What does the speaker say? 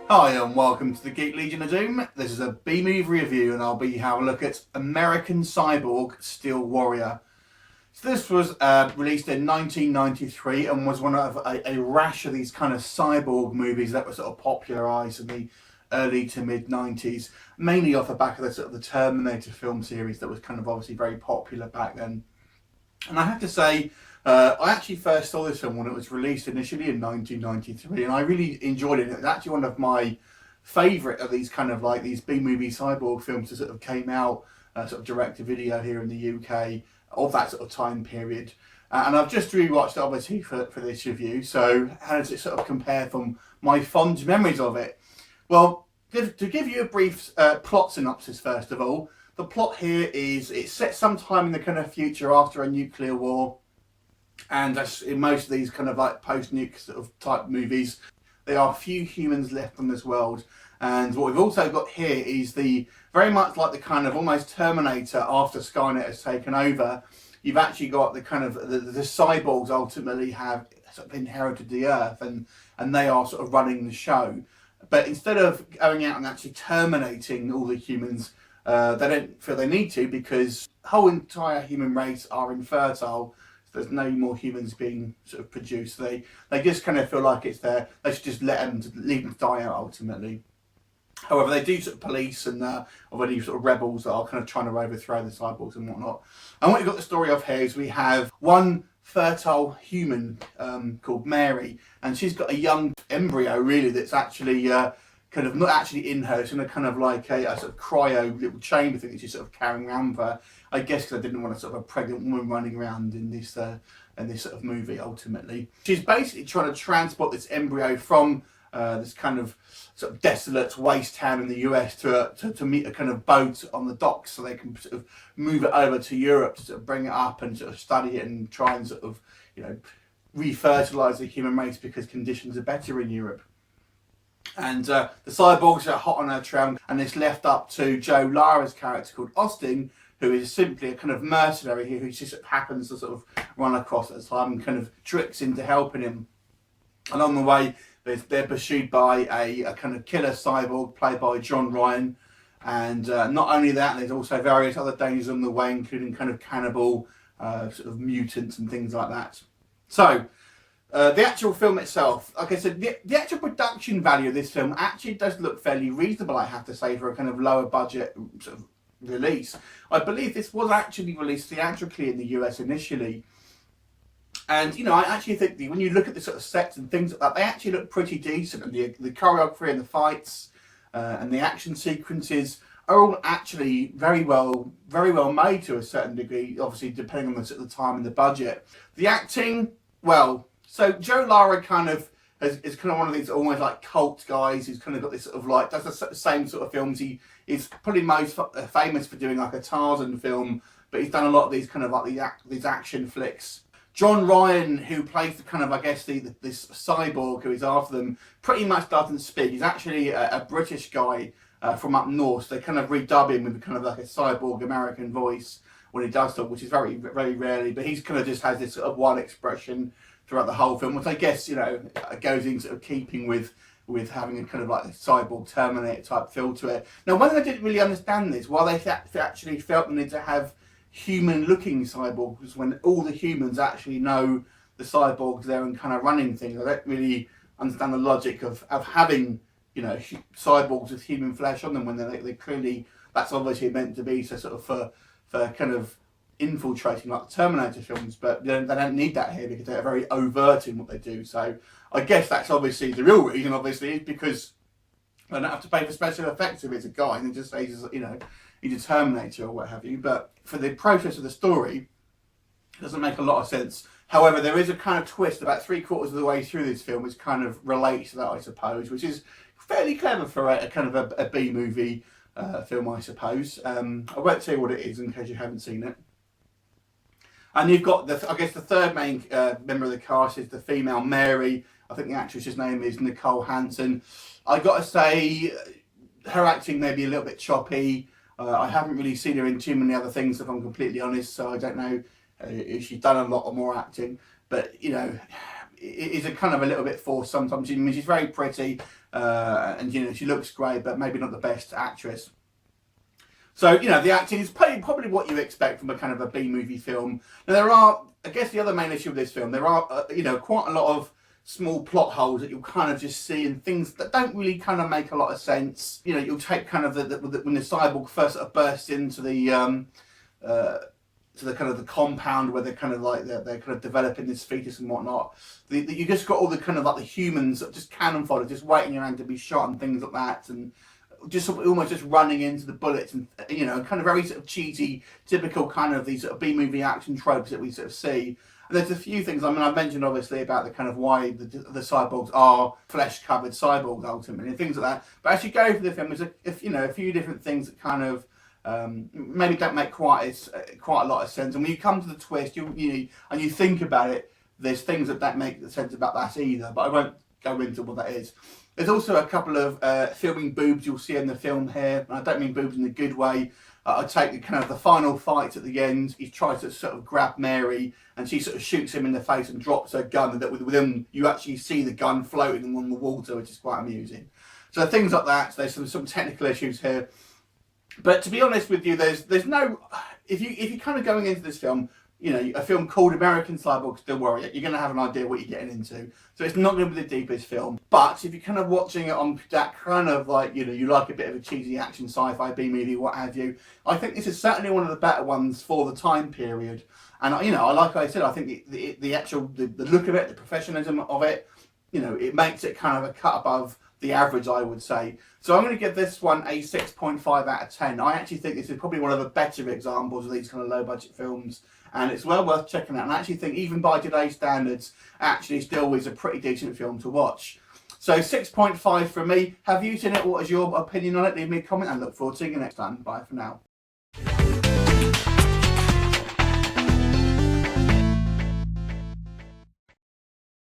Hi and welcome to the Geek Legion of Doom. This is a B-movie review and I'll be having a look at American Cyborg Steel Warrior. So this was released in 1993 and was one of a rash of these kind of cyborg movies that were sort of popularised in the early to mid 90s, mainly off the back of the sort of the Terminator film series that was kind of obviously very popular back then. And I have to say, I actually first saw this film when it was released initially in 1993, and I really enjoyed it. It was actually one of my favourite of these kind of like these B-movie cyborg films that sort of came out, sort of direct to video here in the UK of that sort of time period. And I've just rewatched it obviously for this review. So how does it sort of compare from my fond memories of it? Well, to give you a brief plot synopsis first of all, the plot here is it's set sometime in the kind of future after a nuclear war. And as in most of these kind of like post-nuke sort of type movies, there are few humans left on this world. And what we've also got here is the very much like the kind of almost Terminator after Skynet has taken over. You've actually got the kind of the cyborgs ultimately have sort of inherited the Earth, and they are sort of running the show. But instead of going out and actually terminating all the humans, they don't feel they need to, because the whole entire human race are infertile. So there's no more humans being sort of produced. They just kind of feel like it's there. They should just leave them to die out ultimately. However, they do sort of police and already sort of rebels that are kind of trying to overthrow the cyborgs and whatnot. And what we've got the story of here is we have one fertile human called Mary, and she's got a young embryo really that's actually kind of not actually in her. It's in a kind of like a sort of cryo little chamber thing that she's sort of carrying around with her. I guess because I didn't want a sort of a pregnant woman running around in this sort of movie. Ultimately, she's basically trying to transport this embryo from this kind of sort of desolate waste town in the US to meet a kind of boat on the docks, so they can sort of move it over to Europe to sort of bring it up and sort of study it and try and sort of, you know, refertilise the human race because conditions are better in Europe. And the cyborgs are hot on her trail, and it's left up to Joe Lara's character called Austin, who is simply a kind of mercenary here who just happens to sort of run across at the time and kind of tricks into helping him. Along the way, they're pursued by a kind of killer cyborg played by John Ryan, and not only that, there's also various other dangers on the way, including kind of cannibal sort of mutants and things like that. So the actual film itself, like I said, the actual production value of this film actually does look fairly reasonable, I have to say, for a kind of lower budget sort of release. I believe this was actually released theatrically in the US initially. And, you know, I actually think when you look at the sort of sets and things like that, they actually look pretty decent. And the choreography and the fights and the action sequences are all actually very well made to a certain degree, obviously depending on the sort of the time and the budget. The acting, well, so Joe Lara kind of is kind of one of these almost like cult guys who's kind of got this sort of like, does the same sort of films. He is probably most famous for doing like a Tarzan film, but he's done a lot of these kind of like these action flicks. John Ryan, who plays the kind of, I guess, this cyborg who is after them, pretty much doesn't speak. He's actually a British guy from up north. They kind of redub him with kind of like a cyborg American voice when he does talk, which is very, very rarely. But he's kind of just has this sort of one expression throughout the whole film, which I guess, you know, goes in sort of keeping with having a kind of like a cyborg Terminator type feel to it. Now, one thing I didn't really understand is why they actually felt the need to have human-looking cyborgs when all the humans actually know the cyborgs there and kind of running things. I don't really understand the logic of having, you know, cyborgs with human flesh on them when they clearly, that's obviously meant to be so sort of for kind of infiltrating like the Terminator films, but they don't need that here because they're very overt in what they do. So I guess that's obviously the real reason, obviously, is because they don't have to pay for special effects if it's a guy and it just says, you know, he's a Terminator or what have you. But for the process of the story, it doesn't make a lot of sense. However, there is a kind of twist about 3/4 of the way through this film which kind of relates to that, I suppose, which is fairly clever for a kind of a B-movie film, I suppose. I won't tell you what it is in case you haven't seen it. And you've got, I guess, the third main member of the cast is the female Mary. I think the actress's name is Nicole Hansen. I got to say, her acting may be a little bit choppy. I haven't really seen her in too many other things, if I'm completely honest, so I don't know if she's done a lot more acting. But, you know, is a kind of a little bit forced sometimes. I mean, she's very pretty, and you know, she looks great, but maybe not the best actress. So, you know, the acting is probably what you expect from a kind of a B-movie film. Now, there are, I guess the other main issue of this film, there are, you know, quite a lot of small plot holes that you'll kind of just see, and things that don't really kind of make a lot of sense. You know, you'll take kind of when the cyborg first sort of bursts into the to the kind of the compound where they're kind of like they're kind of developing this fetus and whatnot. You just got all the kind of like the humans just cannon fodder, just waiting around to be shot and things like that, and just almost just running into the bullets, and you know, kind of very sort of cheesy, typical kind of these sort of B-movie action tropes that we sort of see. And there's a few things. I mean, I've mentioned obviously about the kind of why the cyborgs are flesh-covered cyborgs ultimately, and things like that. But as you go through the film, there's a few different things that kind of maybe don't make quite a lot of sense. And when you come to the twist, you think about it, there's things that don't make sense about that either. But I won't go into what that is. There's also a couple of filming boobs you'll see in the film here, and I don't mean boobs in a good way. I take the kind of the final fight at the end. He tries to sort of grab Mary, and she sort of shoots him in the face and drops her gun. And that within you actually see the gun floating along the water, which is quite amusing. So things like that. There's some technical issues here, but to be honest with you, there's no if you're kind of going into this film, you know, a film called American Cyborg, don't worry, you're going to have an idea what you're getting into. So it's not going to be the deepest film. But if you're kind of watching it on that kind of like, you know, you like a bit of a cheesy action sci-fi B-movie, what have you, I think this is certainly one of the better ones for the time period. And, you know, like I said, I think the actual look of it, the professionalism of it, you know, it makes it kind of a cut above the average, I would say. So I'm going to give this one a 6.5 out of 10. I actually think this is probably one of the better examples of these kind of low budget films, and it's well worth checking out. And I actually think even by today's standards, actually still is a pretty decent film to watch. So 6.5 from me. Have you seen it? What is your opinion on it? Leave me a comment and look forward to seeing you next time. Bye for now.